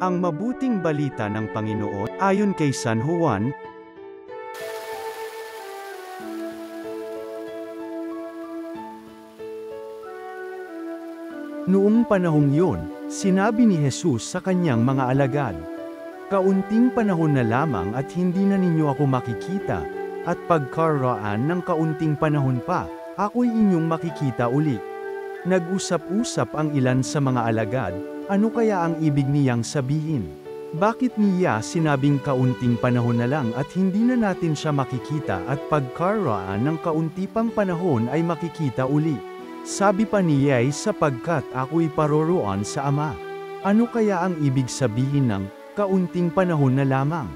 Ang mabuting balita ng Panginoon, ayon kay San Juan. Noong panahong yun, sinabi ni Jesus sa kanyang mga alagad, "Kaunting panahon na lamang at hindi na ninyo ako makikita, at pagkaraan ng kaunting panahon pa, ako'y inyong makikita uli." Nag-usap-usap ang ilan sa mga alagad, ano kaya ang ibig niyang sabihin? Bakit niya sinabing kaunting panahon na lang at hindi na natin siya makikita at pagkaraan ng kaunti pang panahon ay makikita uli? Sabi pa niya ay sapagkat ako'y paroroon sa Ama. Ano kaya ang ibig sabihin ng kaunting panahon na lamang?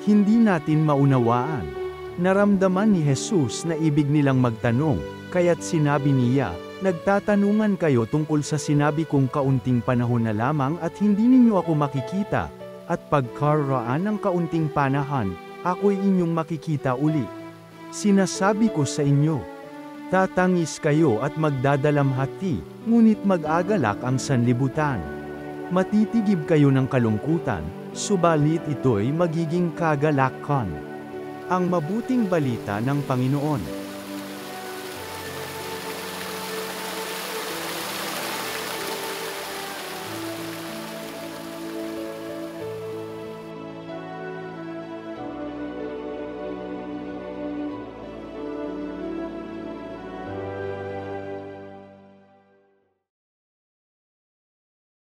Hindi natin maunawaan. Naramdaman ni Jesus na ibig nilang magtanong, kaya't sinabi niya, "Nagtatanungan kayo tungkol sa sinabi kong kaunting panahon na lamang at hindi ninyo ako makikita, at pagkaraan ng kaunting panahon, ako'y inyong makikita uli. Sinasabi ko sa inyo, tatangis kayo at magdadalamhati, ngunit mag-agalak ang sanlibutan. Matitigib kayo ng kalungkutan, subalit ito'y magiging kagalakan." Ang mabuting balita ng Panginoon.